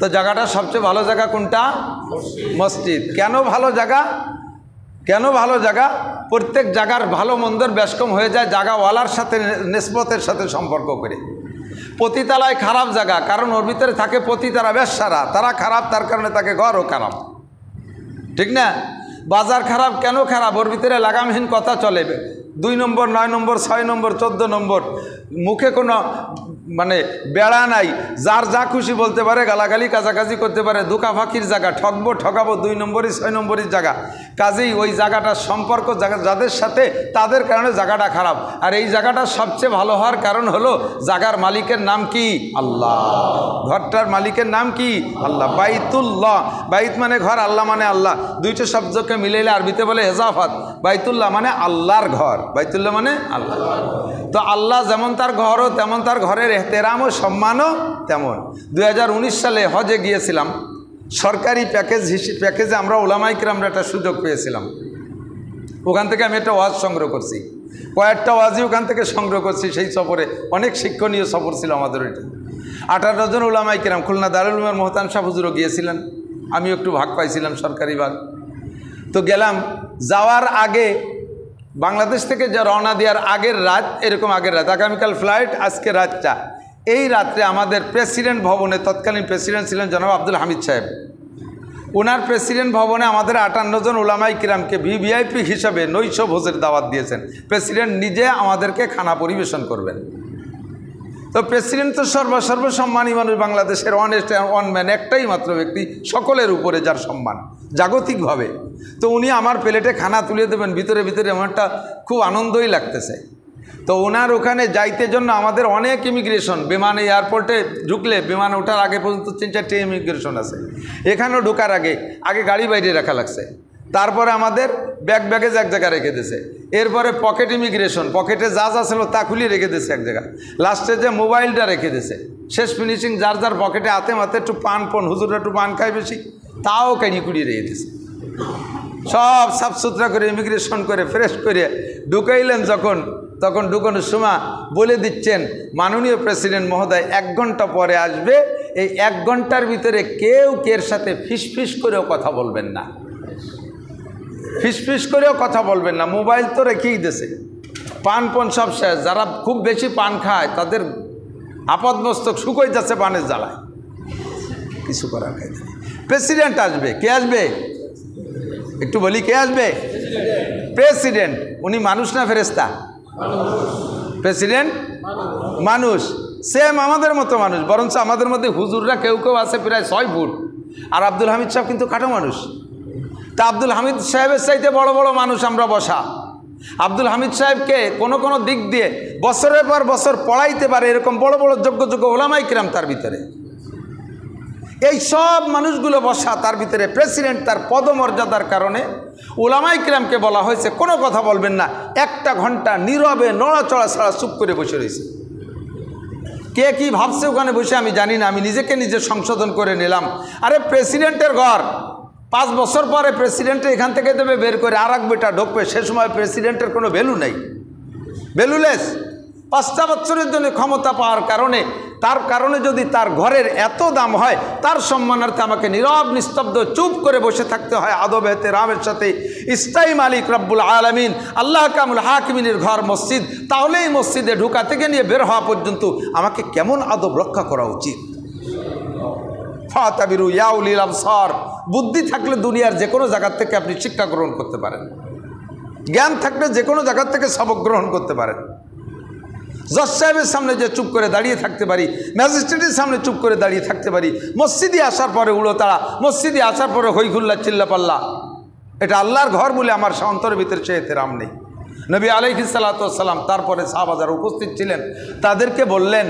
তো জায়গাটা সবচেয়ে ভালো জায়গা কোনটা? মসজিদ। কেন ভালো জায়গা? কেন ভালো জায়গা? প্রত্যেক জায়গার ভালো মন্দর ব্যাসকম হয়ে যায় জায়গাওয়ালার সাথে নিসবতের সাথে সম্পর্ক করে। পতিতালয় খারাপ জায়গা, কারণ ওর ভিতরে থাকে পতিতারা বেশ্যারা, তারা খারাপ, তার কারণে তাকে ঘরও খারাপ, ঠিক না? বাজার খারাপ, কেন খারাপ? ওর ভিতরে লাগামহীন কথা চলে, 2 নম্বর, 9 নম্বর, 6 নম্বর, 14 নম্বর, মুখে কোনো মানে বেড়া নাই, যার যা খুশি বলতে পারে, গালাগালি কাজাকাজি করতে পারে, ধোঁকা ফাঁকির জায়গা, ঠকবো ঠকাবো, 2 নম্বরই 6 নম্বরই জায়গা। কাজেই ওই জায়গাটার সম্পর্ক যাদের সাথে, তাদের কারণে জায়গাটা খারাপ। আর এই জায়গাটা সবচেয়ে ভালো হওয়ার কারণ হলো জায়গার মালিকের নাম কি? আল্লাহ। ঘরটার মালিকের নাম কি? আল্লাহ। বাইতুল্লাহ, বাইত মানে ঘর, আল্লাহ মানে আল্লাহ, দুইটা শব্দকে মিলাইলে আরবিতে বলে হেজাফাত। বাইতুল্লাহ মানে আল্লাহর ঘর, বাইতুল্লাহ মানে আল্লাহ। তো আল্লাহ যেমন তার ঘরও, তেমন তার ঘরের এহতেরাম ও সম্মানও তেমন। 2019 সালে হজে গিয়েছিলাম, সরকারি প্যাকেজে আমরা ওলামায়ে কিরামরা একটা সুযোগ পেয়েছিলাম। ওখান থেকে আমি একটা ওয়াজ সংগ্রহ করছি, কয়েকটা ওয়াজই ওখান থেকে সংগ্রহ করছি। সেই সফরে অনেক শিক্ষণীয় সফর ছিল আমাদের ওইটা। 18 জন ওলামায়ে কিরাম, খুলনা দারুল উলুমের মোহতান শাহ হুজুরও গিয়েছিলেন, আমি একটু ভাগ পাইছিলাম সরকারি ভাগ। তো গেলাম, যাওয়ার আগে বাংলাদেশ থেকে যে রওনা দেওয়ার আগের রাত, এরকম আগের রাত, আগামীকাল ফ্লাইট, আজকে রাতটা, এই রাত্রে আমাদের প্রেসিডেন্ট ভবনে, তৎকালীন প্রেসিডেন্ট ছিলেন জনাব আব্দুল হামিদ সাহেব, ওনার প্রেসিডেন্ট ভবনে আমাদের 58 জন ওলামায়ে কিরামকে ভিভিআইপি হিসাবে নৈশ ভোজের দাওয়াত দিয়েছেন। প্রেসিডেন্ট নিজে আমাদেরকে খানা পরিবেশন করবেন। তো প্রেসিডেন্ট তো সর্বসম্মানী মানুষ, বাংলাদেশের ওয়ান ম্যান, একটাই মাত্র ব্যক্তি সকলের উপরে যার সম্মান জাগতিকভাবে। তো উনি আমার প্লেটে খানা তুলে দেবেন, ভিতরে ভিতরে আমারটা খুব আনন্দই লাগতেছে। তো ওনার ওখানে যাইতে জন্য আমাদের অনেক ইমিগ্রেশন, বিমানে এয়ারপোর্টে ঢুকলে বিমানে ওঠার আগে পর্যন্ত 3-4টে ইমিগ্রেশন আছে। এখানেও ঢোকার আগে গাড়ি বাইরে রাখা লাগছে, তারপরে আমাদের ব্যাগেজ এক জায়গায় রেখে দিয়েছে, এরপরে পকেট ইমিগ্রেশন, পকেটে যা যা ছিল তা খুলিয়ে রেখে দিয়েছে এক জায়গায়, লাস্টে যে মোবাইলটা রেখে দিয়েছে, শেষ ফিনিশিং যার যার পকেটে হাতে মাতে একটু পান হুজুররা একটু পান খায় বেশি, তাও কানি কুড়িয়ে রেখে দিয়েছে। সব সাফ সুতরা করে ইমিগ্রেশন করে ফ্রেশ করে ঢুকাইলেন যখন, তখন ঢুকানোর সময় বলে দিচ্ছেন, মাননীয় প্রেসিডেন্ট মহোদয় 1 ঘন্টা পরে আসবে, এই 1 ঘন্টার ভিতরে কেউ কের সাথে ফিসফিস করেও কথা বলবেন না, ফিসফিস করেও কথা বলবেন না, মোবাইল তো রেখেই দিয়েছে, পান সব শেষ। যারা খুব বেশি পান খায় তাদের আপদমস্তক শুকোই যাচ্ছে পানের জ্বালায়, কিছু করার নাই। প্রেসিডেন্ট আসবে, কে আসবে একটু বলি, কে আসবে? প্রেসিডেন্ট। উনি মানুষ না ফেরেশতা? প্রেসিডেন্ট মানুষ, সেম আমাদের মতো মানুষ, বরঞ্চ আমাদের মধ্যে হুজুররা কেউ কেউ আছে প্রায় 6 ফুট, আর আব্দুল হামিদ সাহেব কিন্তু খাটো মানুষ। তা আব্দুল হামিদ সাহেবের চাইতে বড় বড় মানুষ আমরা বসা। আব্দুল হামিদ সাহেবকে কোনো দিক দিয়ে বছরের পর বছর পড়াইতে পারে এরকম বড় বড় যোগ্য ওলামায়ে কিরাম তার ভিতরে, এই সব মানুষগুলো বসা, তার ভিতরে প্রেসিডেন্ট তার পদমর্যাদার কারণে ওলামায়ে কিরামকে বলা হয়েছে কোনো কথা বলবেন না, 1টা ঘন্টা নীরবে নড়াচড়া ছাড়া চুপ করে বসে রয়েছে। কে কি ভাবছে ওখানে বসে আমি জানি না, আমি নিজেকে নিজে সংশোধন করে নিলাম। আরে প্রেসিডেন্টের ঘর, 5 বছর পরে প্রেসিডেন্ট এখান থেকে দেবে বের করে, আর এক বেটা ঢুকবে, সে সময় প্রেসিডেন্টের কোনো ভ্যালু নেই, ভ্যালুলেস। 5টা বছরের জন্য ক্ষমতা পাওয়ার কারণে, তার কারণে যদি তার ঘরের এত দাম হয়, তার সম্মানার্থে আমাকে নীরব নিস্তব্ধ চুপ করে বসে থাকতে হয় আদব এহতেরামের সাথে। স্থায়ী মালিক রব্বুল আলামিন আল্লাহ কামুল হাকিমিনের ঘর মসজিদ, তাহলে এই মসজিদে ঢোকা থেকে নিয়ে বের হওয়া পর্যন্ত আমাকে কেমন আদব রক্ষা করা উচিত। ফাতাবিরু ইয়া উলিল আবসার, বুদ্ধি থাকলে দুনিয়ার যে কোনো জায়গা থেকে আপনি শিক্ষা গ্রহণ করতে পারেন, জ্ঞান থাকলে যে কোনো জায়গা থেকে সবক গ্রহণ করতে পারেন। জজ সাহেবের সামনে যে চুপ করে দাঁড়িয়ে থাকতে পারি, ম্যাজিস্ট্রেটের সামনে চুপ করে দাঁড়িয়ে থাকতে পারি, মসজিদে আসার পরে উড়োতাড়া, মসজিদে আসার পরে হইহুল্লা চিল্লাপাল্লা, এটা আল্লাহর ঘর বলে আমার অন্তরের ভিতরে সে এহতেরাম নেই। নবী আলাইহিস সালাতু ওয়াস সালাম তারপরে সাহাবারা উপস্থিত ছিলেন, তাদেরকে বললেন,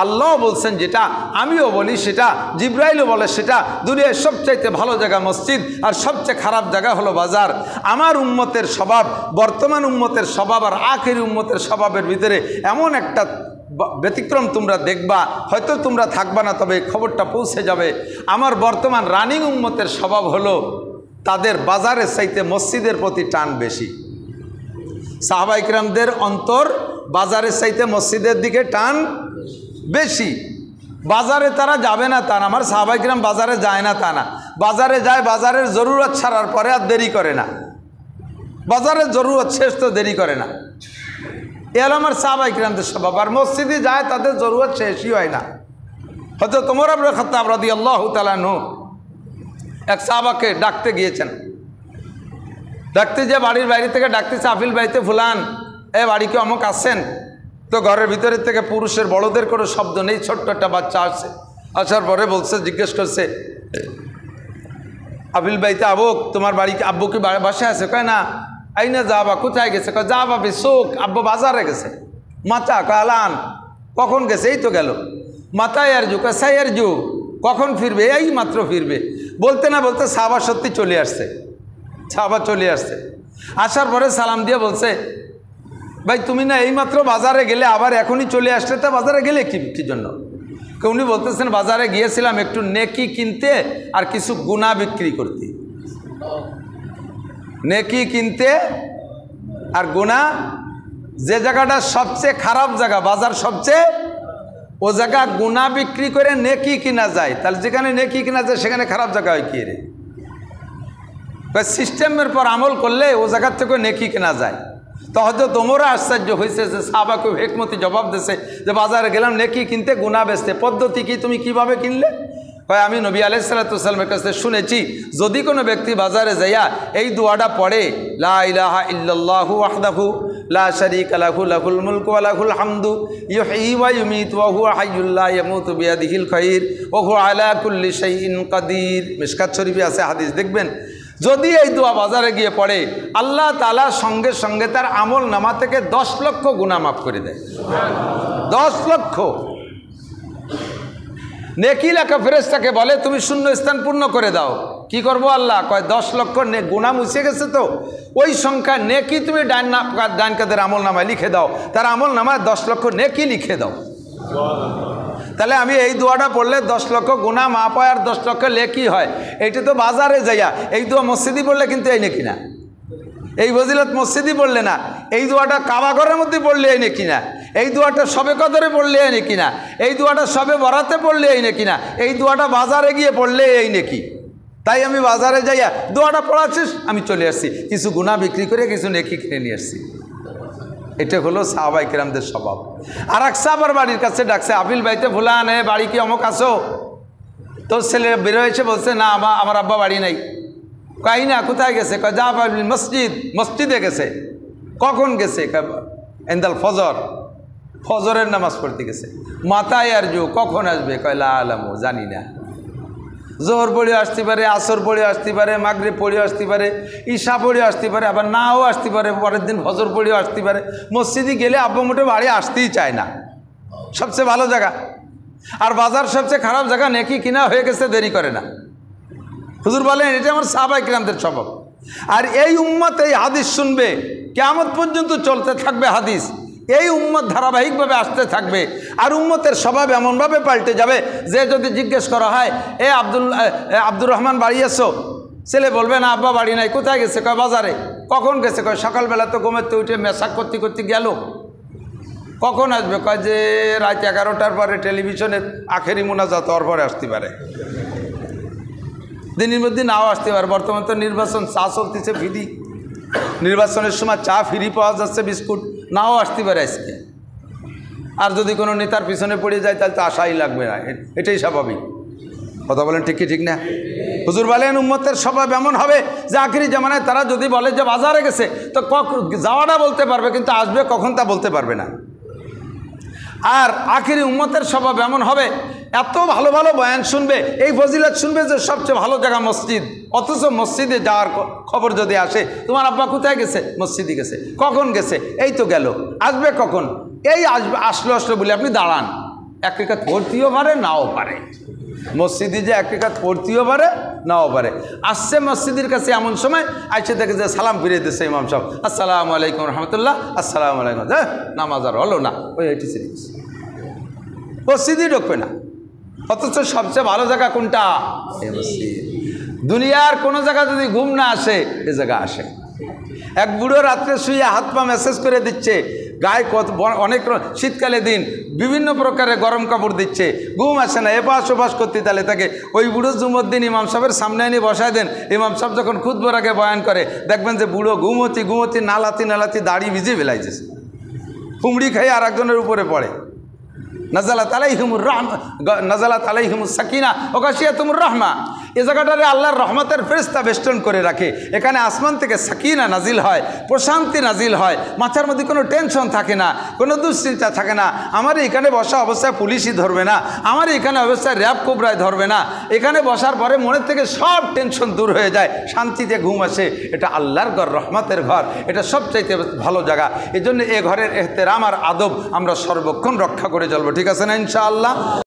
আল্লাহ বলছেন যেটা, আমিও বলি সেটা, জিব্রাইলও বলে সেটা, দুনিয়ার সবচাইতে ভালো জায়গা মসজিদ, আর সবচেয়ে খারাপ জায়গা হলো বাজার। আমার উম্মতের স্বভাব, বর্তমান উম্মতের স্বভাব আর আখেরি উম্মতের স্বভাবের ভিতরে এমন একটা ব্যতিক্রম তোমরা দেখবা, হয়তো তোমরা থাকবা না, তবে খবরটা পৌঁছে যাবে। আমার বর্তমান রানিং উম্মতের স্বভাব হলো তাদের বাজারের চাইতে মসজিদের প্রতি টান বেশি। সাহাবায়ে কিরামদের অন্তর বাজারের চাইতে মসজিদের দিকে টান বেশি। বাজারে তারা যাবে না তা না, আমার সাহাবায়ে কিরাম বাজারে যায় না তা না, বাজারে যায় বাজারের জরুরত ছাড়ার পরে আর দেরি করে না, বাজারের জরুরত শেষ তো দেরি করে না। এ হলো আমার সাহাবায়ে কিরামদের স্বভাব। আর মসজিদে যায় তাদের জরুরত শেষই হয় না। হযরত ওমর ইবনে খাত্তাব রাদিয়াল্লাহু তাআলা আনহু এক সাহাবাকে ডাকতে গিয়েছেন, ডাকতে যে বাড়ির বাইরে থেকে ডাকতেছে, আফিল বাড়িতে ফুলান, এ বাড়ি কি অমুক আসছেন? তো ঘরের ভিতরে থেকে পুরুষের বড়দের কোনো শব্দ নেই, ছোট্ট একটা বাচ্চা আসছে। আসার পরে বলছে, জিজ্ঞেস করছে, আফিল বাড়িতে আবুক, তোমার বাড়ি আব্বু কি বাসায় আছে? কয় না। আইনা যাবা, কোথায় গেছে? কয় যা বাবি সুক, আব্বু বাজারে গেছে। মাতা কয় আলান, কখন গেছে? এই তো গেল। মাতায় আর জু, কয় সাই আর জু, কখন ফিরবে? এই মাত্র ফিরবে। বলতে না বলতে সাহাবা সত্যি চলে আসছে, সাহাবা চলে আসছে। আসার পরে সালাম দিয়ে বলছে, ভাই তুমি না এইমাত্র বাজারে গেলে, আবার এখনই চলে আসলে, তা বাজারে গেলে কি জন্য? উনি বলতেছেন, বাজারে গিয়েছিলাম একটু নেকি কিনতে আর কিছু গুনাহ বিক্রি করতে। নেকি কিনতে আর গুনাহ, যে জায়গাটা সবচেয়ে খারাপ জায়গা, বাজার সবচেয়ে, ও জায়গা গুনাহ বিক্রি করে নেকি কিনা যায়। তাহলে যেখানে নেকি কিনা যায় সেখানে খারাপ জায়গা হয় কি রে? সিস্টেমের পর আমল করলে ও জায়গার থেকে নেকি কেনা যায়। তো হয়তো তোমরা আশ্চর্য হয়েছে যে সাহাবা খুব হিকমতি জবাব দিয়েছে যে বাজারে গেলাম নেকি কিনতে, গুনাহ বেচতে। পদ্ধতি কি, তুমি কিভাবে কিনলে? কয় আমি নবী আলাইহিস সালাতু ওয়াসসালামের কাছে শুনেছি, যদি কোনো ব্যক্তি বাজারে যাইয়া এই দোয়াটা পড়ে, লা ইলাহা ইল্লাল্লাহু ওয়াহদাহু লা শারীকা লাহু লাহুল মুলকু ওয়া লাহুল হামদু ইউহয়ি ওয়া ইউমীতু ওয়া হুয়া হাইয়্যুল লা ইয়ামুতু বিয়াদিহিল খায়র ওয়া হুয়া আলা কুল্লি শাইইন কাদির। মিশকাত শরীফে আছে হাদিস, দেখবেন যদি এই দোয়া বাজারে গিয়ে পড়ে, আল্লাহ তাআলা সঙ্গে সঙ্গে তার আমল নামা থেকে 10 লক্ষ গুনাহ মাফ করে দেয়। 10 লক্ষ নেকি লেখা ফেরেশতাকে বলে, তুমি শূন্য স্থান পূর্ণ করে দাও। কি করব আল্লাহ? কয় 10 লক্ষ গুনাহ মুছে গেছে, তো ওই সংখ্যা নেকি তুমি ডান কাদের আমল নামায় লিখে দাও, তার আমল নামায় 10 লক্ষ নেকি লিখে দাও। তাহলে আমি এই দোয়াটা পড়লে 10 লক্ষ গুনাহ মাফ হয় আর 10 লক্ষ নেকি হয়। এইটা তো বাজারে যাইয়া, এই দোয়া মসজিদে পড়লে কিন্তু এই নেকি না, এই ফজিলত মসজিদে পড়লে না, এই দোয়াটা কাবা ঘরের মধ্যে পড়লে এই নেকি না, এই দোয়াটা সবে কদরে পড়লে এই নেকি না, এই দোয়াটা সবে বরাতে পড়লে এই নেকি না, এই দোয়াটা বাজারে গিয়ে পড়লে এই নেকি। তাই আমি বাজারে যাইয়া দোয়াটা পড়াচ্ছিস, আমি চলে আসছি, কিছু গুনাহ বিক্রি করে কিছু নেকি কিনে নিয়ে আসছি। এটা হলো সাহাবায়ে কিরামদের স্বভাব। আর এক সাহাবার বাড়ির কাছে ডাকছে, আফিল বাইতে ফুলান, এ বাড়ি কি অমুক আসো? তোর ছেলে বেরো এসে বলছে, না আমার আব্বা বাড়ি নাই। কই না, কোথায় গেছে? কয় যা মসজিদে গেছে। কখন গেছে? এন্দাল ফজরের নামাজ পড়তে গেছে। মাতায় আর জো, কখন আসবে? কয় লা আলামু, জানি না। জোহর পড়ে আসতে পারে, আসর পড়ে আসতে পারে, মাগরিব পড়ে আসতে পারে, ঈশা পড়ে আসতে পারে, আবার নাও আসতে পারে, পরের দিন ফজর পড়েও আসতে পারে। মসজিদে গেলে আব্বা মোটে বাড়ি আসতেই চায় না, সবচেয়ে ভালো জায়গা। আর বাজার সবচেয়ে খারাপ জায়গা, নেকি কিনা হয়ে গেছে, দেরি করে না। হুজুর বলেন এটা আমার সাহাবায়ে কিরামদের স্বভাব। আর এই উম্মত এই হাদিস শুনবে, কিয়ামত পর্যন্ত চলতে থাকবে হাদিস, এই উম্মত ধারাবাহিকভাবে আসতে থাকবে। আর উম্মতের স্বভাব এমনভাবে পাল্টে যাবে যে যদি জিজ্ঞেস করা হয়, এ আব্দুর রহমান বাড়ি এসো, ছেলে বলবে না আব্বা বাড়ি নাই। কোথায় গেছে? কয় বাজারে। কখন গেছে? কয় সকালবেলা তো ঘুমেতে উঠে মেশাক করতে করতে গেল। কখন আসবে? কয় যে রাত 11টার পরে টেলিভিশনের আখেরি মোনাজাত হওয়ার পরে আসতে পারে, দিনের মধ্যে নাও আসতে পারে। বর্তমান তো নির্বাচন, চা চলতেছে ফ্রি, নির্বাচনের সময় চা ফ্রি পাওয়া যাচ্ছে, বিস্কুট, নাও আসতে পারে আজকে। আর যদি কোনো নেতার পিছনে পড়ে যায় তাহলে তো আশাই লাগবে না, এটাই স্বাভাবিক। কথা বলেন ঠিক কি ঠিক না? হুজুর বলেন উম্মতের স্বভাব এমন হবে যে আখিরি জামানায় তারা যদি বলে যে বাজারে গেছে, তো যাওয়াটা বলতে পারবে, কিন্তু আসবে কখন তা বলতে পারবে না। আর আখিরি উম্মতের স্বভাব এমন হবে, এত ভালো ভালো বয়ান শুনবে, এই ফজিলত শুনবে যে সবচেয়ে ভালো জায়গা মসজিদ, অথচ মসজিদে যাওয়ার খবর যদি আসে, তোমার আব্বা কোথায় গেছে? মসজিদে গেছে। কখন গেছে? এই তো গেল। আসবে কখন? এই আসলো বলে আপনি দাঁড়ান। এক রেখাত পড়তেও পারে, নাও পারে। মসজিদে যে এক রেখাত পড়তেও পারে, নাও পারে। আসছে মসজিদের কাছে এমন সময় আইসে দেখে যে সালাম ফিরিয়ে দিচ্ছে ইমাম সাহেব, আসসালামু আলাইকুম রহমতুল্লাহ, আসসালামু আলাইকুম। নামাজ আর হলো না, ওই এটি ছেড়ে গেছে, মসজিদই ঢুকবে না। অথচ সবচেয়ে ভালো জায়গা কোনটা? এই মসজিদ। দুনিয়ার কোনো জায়গা যদি ঘুম না আসে, এ জায়গা আসে। এক বুড়ো রাত্রে শুয়ে হাত পা মেসেজ করে দিচ্ছে, গায়ে কত অনেক শীতকালে দিন বিভিন্ন প্রকারের গরম কাপড় দিচ্ছে, ঘুম আসে না, এপাশ ওপাশ করতে তাহলে তাকে ওই বুড়ো জুমুর দিন ইমাম সাহেবের সামনে এনে বসায় দেন। ইমাম সাহেব যখন খুতবার আগে বয়ান করে দেখবেন যে বুড়ো ঘুমতি নালাতি দাড়ি ভিজে ফেলাইছে, কুমড়ি খেয়ে আর একজনের উপরে পড়ে। নাজালাত আলাইহিমুস সাকিনা ওয়া গাশিয়াতুমুর রাহমা, এই জায়গাটারে আল্লাহর রহমতের ফেরেশতা বেষ্টন করে রাখে। এখানে আসমান থেকে সাকিনা নাজিল হয়, প্রশান্তি নাজিল হয়, মাথার মধ্যে কোনো টেনশন থাকে না, কোনো দুশ্চিন্তা থাকে না। আমার এখানে বসা অবস্থায় পুলিশই ধরবে না, আমার এখানে অবস্থায় র্যাব কোবরায় ধরবে না। এখানে বসার পরে মনের থেকে সব টেনশন দূর হয়ে যায়, শান্তিতে ঘুম আসে। এটা আল্লাহর ঘর, রহমতের ঘর, এটা সবচাইতে ভালো জায়গা। এই জন্য এ ঘরের এহতেরাম আর আদব আমরা সর্বক্ষণ রক্ষা করে চলবো, ঠিক আছে না ইনশাআল্লাহ।